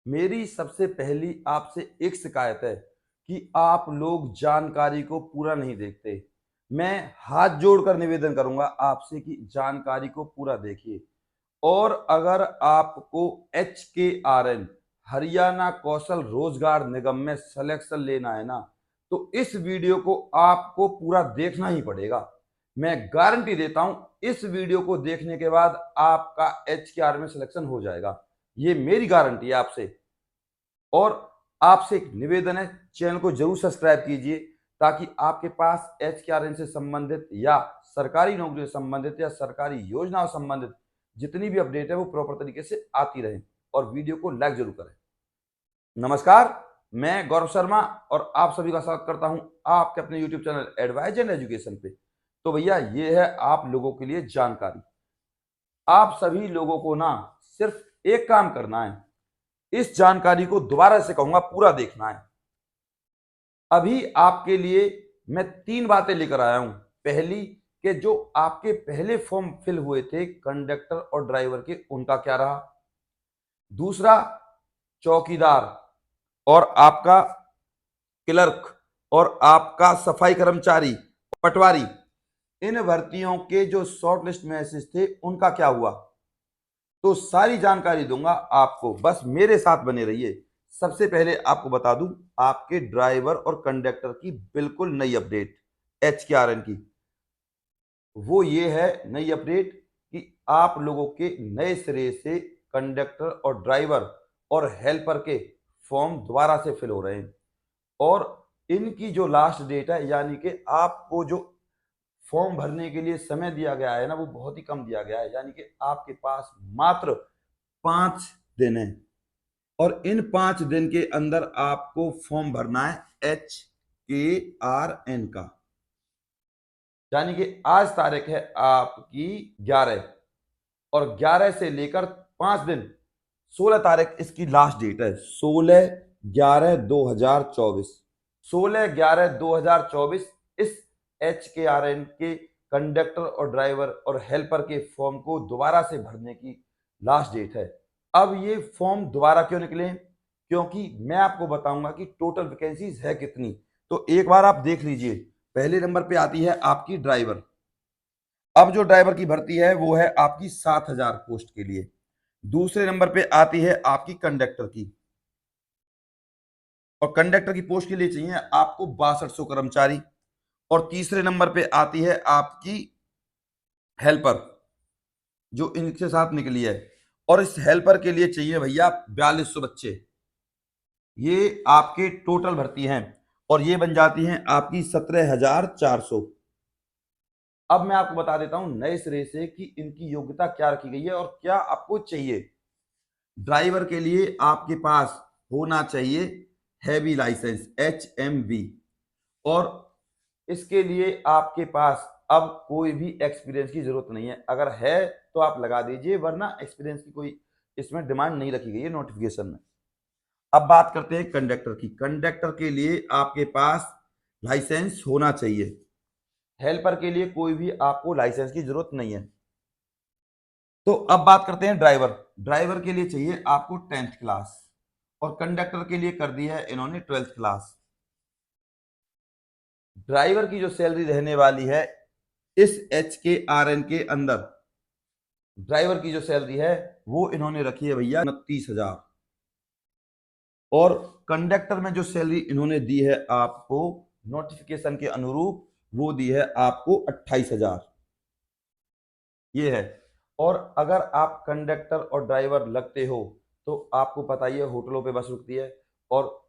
मेरी सबसे पहली आपसे एक शिकायत है कि आप लोग जानकारी को पूरा नहीं देखते। मैं हाथ जोड़कर निवेदन करूंगा आपसे कि जानकारी को पूरा देखिए। और अगर आपको HKRN हरियाणा कौशल रोजगार निगम में सिलेक्शन लेना है ना, तो इस वीडियो को आपको पूरा देखना ही पड़ेगा। मैं गारंटी देता हूं, इस वीडियो को देखने के बाद आपका HKR में सिलेक्शन हो जाएगा। ये मेरी गारंटी है आपसे। और आपसे एक निवेदन है, चैनल को जरूर सब्सक्राइब कीजिए ताकि आपके पास HKRN से संबंधित या सरकारी नौकरी से संबंधित या सरकारी योजनाओं से संबंधित जितनी भी अपडेट है वो प्रॉपर तरीके से आती रहे। और वीडियो को लाइक जरूर करें। नमस्कार, मैं गौरव शर्मा और आप सभी का स्वागत करता हूं आपके अपने YouTube channel advise and education पे। तो भैया, ये है आप लोगों के लिए जानकारी। आप सभी लोगों को ना सिर्फ एक काम करना है, इस जानकारी को दोबारा से कहूंगा पूरा देखना है। अभी आपके लिए मैं 3 बातें लेकर आया हूं। पहली, कि जो आपके पहले फॉर्म फिल हुए थे कंडक्टर और ड्राइवर के, उनका क्या रहा। दूसरा, चौकीदार और आपका क्लर्क और आपका सफाई कर्मचारी, पटवारी, इन भर्तियों के जो शॉर्ट लिस्ट मैसेज थे उनका क्या हुआ। तो सारी जानकारी दूंगा आपको, बस मेरे साथ बने रहिए। सबसे पहले आपको बता दूं, आपके ड्राइवर और कंडक्टर की बिल्कुल नई अपडेट HKRN की। वो ये है नई अपडेट कि आप लोगों के नए सिरे से कंडक्टर और ड्राइवर और हेल्पर के फॉर्म दोबारा से फिल हो रहे हैं। और इनकी जो लास्ट डेट है, यानी कि आपको जो फॉर्म भरने के लिए समय दिया गया है ना, वो बहुत ही कम दिया गया है। यानी कि आपके पास मात्र 5 दिन है और इन 5 दिन के अंदर आपको फॉर्म भरना है HKRN का। यानी कि आज तारीख है आपकी 11 और 11 से लेकर 5 दिन, 16 तारीख इसकी लास्ट डेट है। 16/11/2024, 16/11/2024 इस HKRN के कंडक्टर और ड्राइवर और हेल्पर के फॉर्म को दोबारा से भरने की लास्ट डेट है। अब ये फॉर्म दोबारा क्यों निकले, क्योंकि मैं आपको बताऊंगा कि टोटल वैकेंसीज है कितनी। तो एक बार आप देख लीजिए। पहले नंबर पे आती है आपकी ड्राइवर। अब जो ड्राइवर की भर्ती है वो है आपकी 7,000 पोस्ट के लिए। दूसरे नंबर पे आती है आपकी कंडक्टर की, और कंडक्टर की पोस्ट के लिए चाहिए आपको 6200 कर्मचारी। और तीसरे नंबर पे आती है आपकी हेल्पर, जो इनके साथ निकली है, और इस हेल्पर के लिए चाहिए भैया 4200 बच्चे। ये आपके टोटल भर्ती हैं और ये बन जाती हैं आपकी 17,400। अब मैं आपको बता देता हूं नए सिरे से कि इनकी योग्यता क्या रखी गई है और क्या आपको चाहिए। ड्राइवर के लिए आपके पास होना चाहिए हैवी लाइसेंस HMV, और इसके लिए आपके पास अब कोई भी एक्सपीरियंस की जरूरत नहीं है। अगर है तो आप लगा दीजिए, वरना एक्सपीरियंस की कोई इसमें डिमांड नहीं रखी गई है नोटिफिकेशन में। अब बात करते हैं कंडक्टर की। कंडक्टर के लिए आपके पास लाइसेंस होना चाहिए। हेल्पर के लिए कोई भी आपको लाइसेंस की जरूरत नहीं है। तो अब बात करते हैं ड्राइवर। ड्राइवर के लिए चाहिए आपको 10th क्लास, और कंडक्टर के लिए कर दी है इन्होंने 12th क्लास। ड्राइवर की जो सैलरी रहने वाली है इस HKRN के अंदर, ड्राइवर की जो सैलरी है वो इन्होंने रखी है भैया 29,000। और कंडक्टर में जो सैलरी इन्होंने दी है आपको नोटिफिकेशन के अनुरूप, वो दी है आपको 28,000। ये है। और अगर आप कंडक्टर और ड्राइवर लगते हो तो आपको पता ही है होटलों पे बस रुकती है, और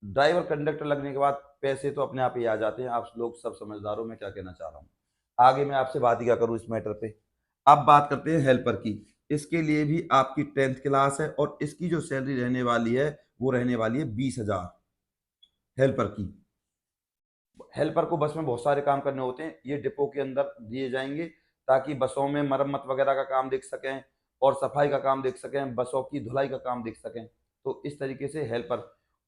ड्राइवर कंडक्टर लगने के बाद पैसे तो अपने आप ही आ जाते हैं। आप लोग सब समझदार हो मैं क्या कहना चाह रहा हूँ। आगे मैं आपसे बात ही क्या करूँ इस मैटर पे। अब बात करते हैं हेल्पर की। इसके लिए भी आपकी 10th क्लास है और इसकी जो सैलरी रहने वाली है वो रहने वाली है 20,000 हेल्पर की। हेल्पर को बस में बहुत सारे काम करने होते हैं, ये डिपो के अंदर दिए जाएंगे ताकि बसों में मरम्मत वगैरह का काम देख सकें और सफाई का काम देख सकें, बसों की धुलाई का काम देख सकें। तो इस तरीके से हेल्पर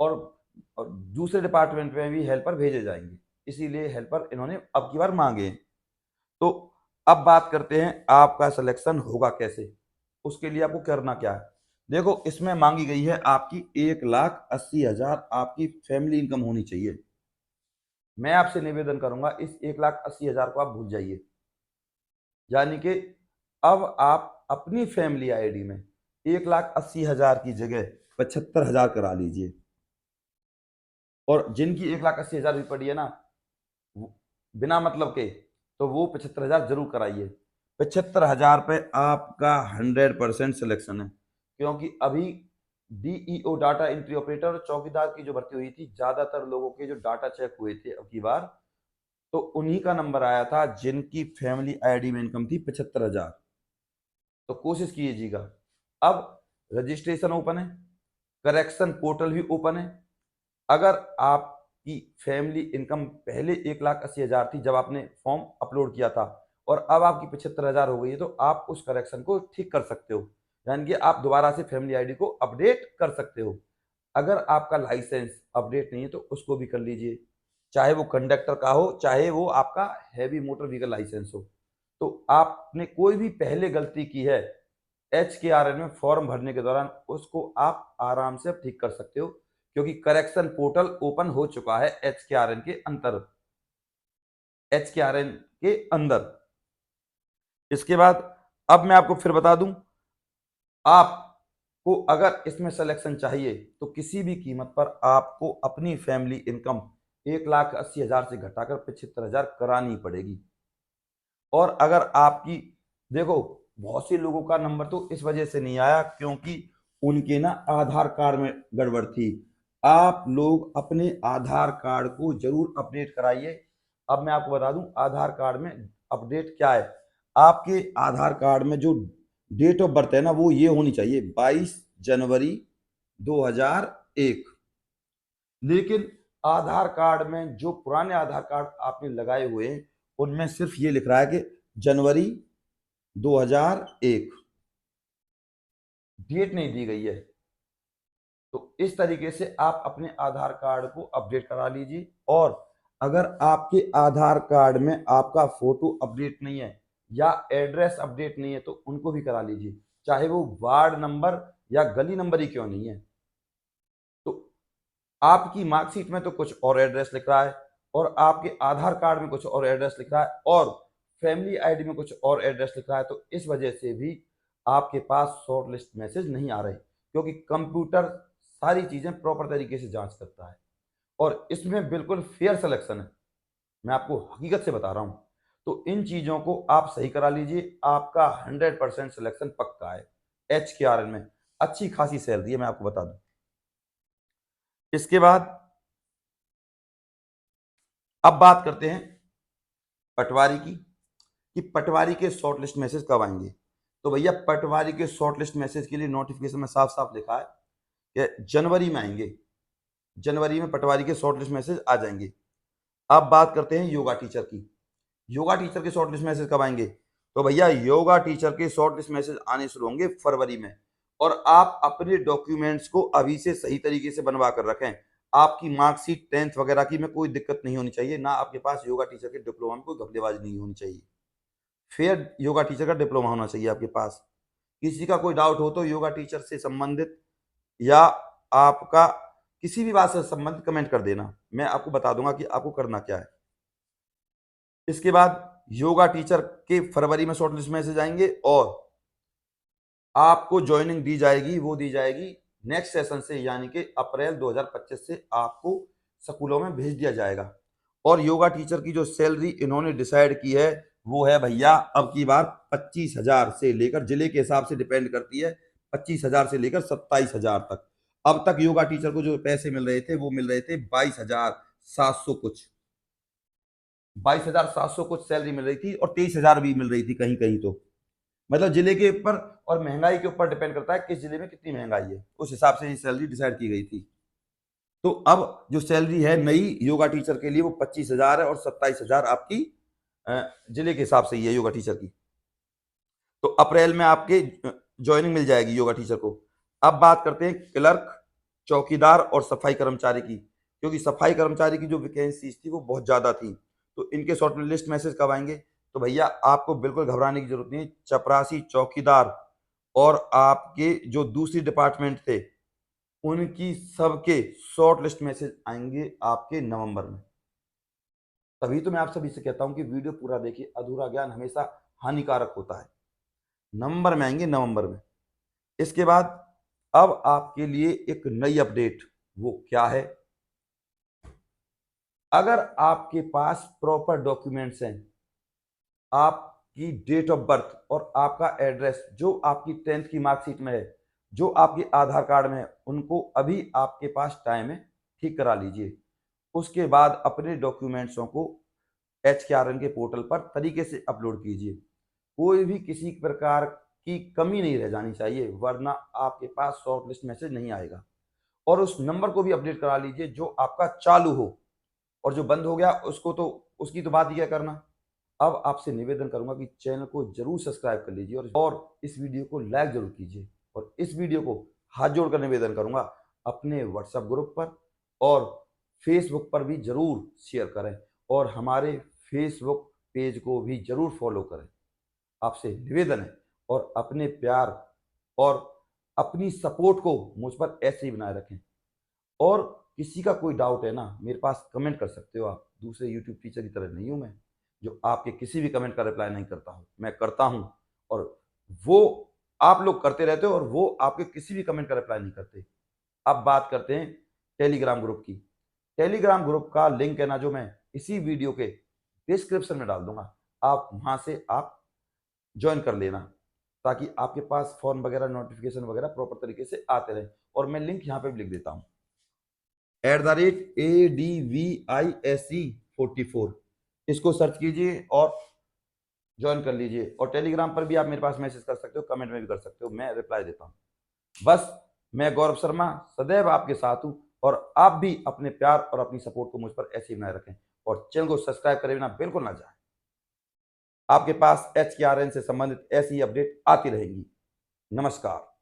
और दूसरे डिपार्टमेंट में भी हेल्पर भेजे जाएंगे, इसीलिए हेल्पर इन्होंने अब की बार मांगे हैं। तो अब बात करते हैं आपका सिलेक्शन होगा कैसे। उसके लिए आपको करना क्या है। देखो इसमें मांगी गई है आपकी 1,80,000 आपकी फैमिली इनकम होनी चाहिए। मैं आपसे निवेदन करूंगा इस 1,80,000 को आप भूल जाइए। यानी कि अब आप अपनी फैमिली आईडी में 1,80,000 की जगह 75,000 करा लीजिए। और जिनकी 1,80,000 भी पड़ी है ना बिना मतलब के, तो वो 75,000 जरूर कराइए। 75,000 पे आपका 100% सिलेक्शन है, क्योंकि अभी डीईओ डाटा एंट्री ऑपरेटर और चौकीदार की जो भर्ती हुई थी, ज्यादातर लोगों के जो डाटा चेक हुए थे अब की बार, तो उन्हीं का नंबर आया था जिनकी फैमिली आईडी में इनकम थी 75,000। तो कोशिश कीजिएगा। अब रजिस्ट्रेशन ओपन है, करेक्शन पोर्टल भी ओपन है। अगर आपकी फैमिली इनकम पहले 1,80,000 थी जब आपने फॉर्म अपलोड किया था, और अब आपकी 75,000 हो गई है, तो आप उस करेक्शन को ठीक कर सकते हो। यानी कि आप दोबारा से फैमिली आईडी को अपडेट कर सकते हो। अगर आपका लाइसेंस अपडेट नहीं है तो उसको भी कर लीजिए, चाहे वो कंडक्टर का हो, चाहे वो आपका हैवी मोटर व्हीकल लाइसेंस हो। तो आपने कोई भी पहले गलती की है HKRN में फॉर्म भरने के दौरान, उसको आप आराम से अब ठीक कर सकते हो, क्योंकि करेक्शन पोर्टल ओपन हो चुका है HKRN के अंदर। इसके बाद अब मैं आपको फिर बता दूं, आपको अगर इसमें सिलेक्शन चाहिए तो किसी भी कीमत पर आपको अपनी फैमिली इनकम 1,80,000 से घटाकर 75,000 करानी पड़ेगी। और अगर आपकी, देखो बहुत से लोगों का नंबर तो इस वजह से नहीं आया क्योंकि उनके ना आधार कार्ड में गड़बड़ थी। आप लोग अपने आधार कार्ड को जरूर अपडेट कराइए। अब मैं आपको बता दूं आधार कार्ड में अपडेट क्या है। आपके आधार कार्ड में जो डेट ऑफ बर्थ है ना, वो ये होनी चाहिए 22 जनवरी 2001। लेकिन आधार कार्ड में जो पुराने आधार कार्ड आपने लगाए हुए हैं, उनमें सिर्फ ये लिख रहा है कि जनवरी 2001, डेट नहीं दी गई है। तो इस तरीके से आप अपने आधार कार्ड को अपडेट करा लीजिए। और अगर आपके आधार कार्ड में आपका फोटो अपडेट नहीं है या एड्रेस अपडेट नहीं है तो उनको भी करा लीजिए, चाहे वो वार्ड नंबर या गली नंबर ही क्यों नहीं है। तो आपकी मार्कशीट में तो कुछ और एड्रेस लिख रहा है, और आपके आधार कार्ड में कुछ और एड्रेस लिख रहा है, और फैमिली आईडी में कुछ और एड्रेस लिख रहा है, तो इस वजह से भी आपके पास शॉर्ट लिस्ट मैसेज नहीं आ रहे, क्योंकि कंप्यूटर सारी चीजें प्रॉपर तरीके से जांच करता है और इसमें बिल्कुल फेयर सिलेक्शन है। मैं आपको हकीकत से बता रहा हूं। तो इन चीजों को आप सही करा लीजिए, आपका 100% सिलेक्शन पक्का है। HKRN में अच्छी खासी सैलरी है, मैं आपको बता दूं। इसके बाद अब बात करते हैं पटवारी की, कि पटवारी के शॉर्ट लिस्ट मैसेज कब आएंगे। तो भैया पटवारी के शॉर्ट लिस्ट मैसेज के लिए नोटिफिकेशन में साफ साफ लिखा है कि जनवरी में आएंगे। जनवरी में पटवारी के शॉर्ट लिस्ट मैसेज आ जाएंगे। अब बात करते हैं योगा टीचर की। योगा टीचर के शॉर्ट लिस्ट मैसेज कब आएंगे। तो भैया योगा टीचर के शॉर्ट लिस्ट मैसेज आने शुरू होंगे फरवरी में। और आप अपने डॉक्यूमेंट्स को अभी से सही तरीके से बनवा कर रखें। आपकी मार्कशीट 10th वगैरह की में कोई दिक्कत नहीं होनी चाहिए, ना आपके पास योगा टीचर के डिप्लोमा में कोई घपलेबाजी नहीं होनी चाहिए। फेयर योगा टीचर का डिप्लोमा होना चाहिए आपके पास। किसी का कोई डाउट हो तो योगा टीचर से संबंधित या आपका किसी भी बात से संबंधित कमेंट कर देना, मैं आपको बता दूंगा कि आपको करना क्या है। इसके बाद योगा टीचर के फरवरी में शॉर्ट लिस्ट मैसेज आएंगे और आपको ज्वाइनिंग दी जाएगी, वो दी जाएगी नेक्स्ट सेशन से, यानी कि अप्रैल 2025 से आपको स्कूलों में भेज दिया जाएगा। और योगा टीचर की जो सैलरी इन्होंने डिसाइड की है वो है भैया अब की बार 25,000 से लेकर, जिले के हिसाब से डिपेंड करती है, 25,000 से लेकर 27,000 तक। अब तक योगा टीचर को जो पैसे मिल रहे थे वो मिल रहे थे 22,700 कुछ, 22,700 कुछ सैलरी मिल रही थी, और 23,000 भी मिल रही थी कहीं कहीं। तो मतलब जिले के ऊपर और महंगाई के ऊपर डिपेंड करता है किस जिले में कितनी महंगाई है, उस हिसाब से ये सैलरी डिसाइड की गई थी। तो अब जो सैलरी है नई योगा टीचर के लिए वो 25,000 है, और 27,000 आपकी जिले के हिसाब से ही है योगा टीचर की। तो अप्रैल में आपके ज्वाइनिंग मिल जाएगी योगा टीचर को। अब बात करते हैं क्लर्क, चौकीदार और सफाई कर्मचारी की, क्योंकि सफाई कर्मचारी की जो वैकेंसी थी वो बहुत ज्यादा थी। तो इनके शॉर्ट लिस्ट मैसेज कब आएंगे। तो भैया आपको बिल्कुल घबराने की जरूरत नहीं है। चपरासी, चौकीदार और आपके जो दूसरी डिपार्टमेंट थे उनकी सबके शॉर्ट लिस्ट मैसेज आएंगे आपके नवंबर में। तभी तो मैं आप सभी से कहता हूं कि वीडियो पूरा देखिए, अधूरा ज्ञान हमेशा हानिकारक होता है। नवंबर में आएंगे, नवंबर में। इसके बाद अब आपके लिए एक नई अपडेट, वो क्या है? अगर आपके पास प्रॉपर डॉक्यूमेंट्स हैं, आपकी डेट ऑफ बर्थ और आपका एड्रेस जो आपकी 10th की मार्कशीट में है, जो आपके आधार कार्ड में है, उनको अभी आपके पास टाइम है, ठीक करा लीजिए। उसके बाद अपने डॉक्यूमेंट्सों को HKRN के पोर्टल पर तरीके से अपलोड कीजिए। कोई भी किसी प्रकार की कमी नहीं रह जानी चाहिए, वरना आपके पास शॉर्ट लिस्ट मैसेज नहीं आएगा। और उस नंबर को भी अपडेट करा लीजिए जो आपका चालू हो, और जो बंद हो गया उसको तो उसकी तो बात ही क्या करना। अब आपसे निवेदन करूंगा कि चैनल को जरूर सब्सक्राइब कर लीजिए और इस वीडियो को लाइक जरूर कीजिए, और इस वीडियो को हाथ जोड़कर निवेदन करूंगा अपने व्हाट्सएप ग्रुप पर और फेसबुक पर भी जरूर शेयर करें, और हमारे फेसबुक पेज को भी जरूर फॉलो करें। आपसे निवेदन है, और अपने प्यार और अपनी सपोर्ट को मुझ पर ऐसे ही बनाए रखें। और किसी का कोई डाउट है ना, मेरे पास कमेंट कर सकते हो आप। दूसरे यूट्यूब टीचर की तरह नहीं हूं मैं, जो आपके किसी भी कमेंट का रिप्लाई नहीं करता हूं। मैं करता हूं, और वो आप लोग करते रहते हो, और वो आपके किसी भी कमेंट का रिप्लाई नहीं करते। अब बात करते हैं टेलीग्राम ग्रुप की। टेलीग्राम ग्रुप का लिंक है ना, जो मैं इसी वीडियो के डिस्क्रिप्शन में डाल दूंगा। आप वहां से आप ज्वाइन कर लेना, ताकि आपके पास फॉर्म वगैरह, नोटिफिकेशन वगैरह प्रॉपर तरीके से आते रहे। और मैं लिंक यहाँ पे भी लिख देता हूँ, @ADVISE44, इसको सर्च कीजिए और ज्वाइन कर लीजिए। और टेलीग्राम पर भी आप मेरे पास मैसेज कर सकते हो, कमेंट में भी कर सकते हो, मैं रिप्लाई देता हूँ। बस, मैं गौरव शर्मा सदैव आपके साथ हूँ, और आप भी अपने प्यार और अपनी सपोर्ट को मुझ पर ऐसे ही बनाए रखें, और चैनल को सब्सक्राइब करे बिना बिल्कुल ना जाए। आपके पास HKRN से संबंधित ऐसी अपडेट आती रहेंगी। नमस्कार।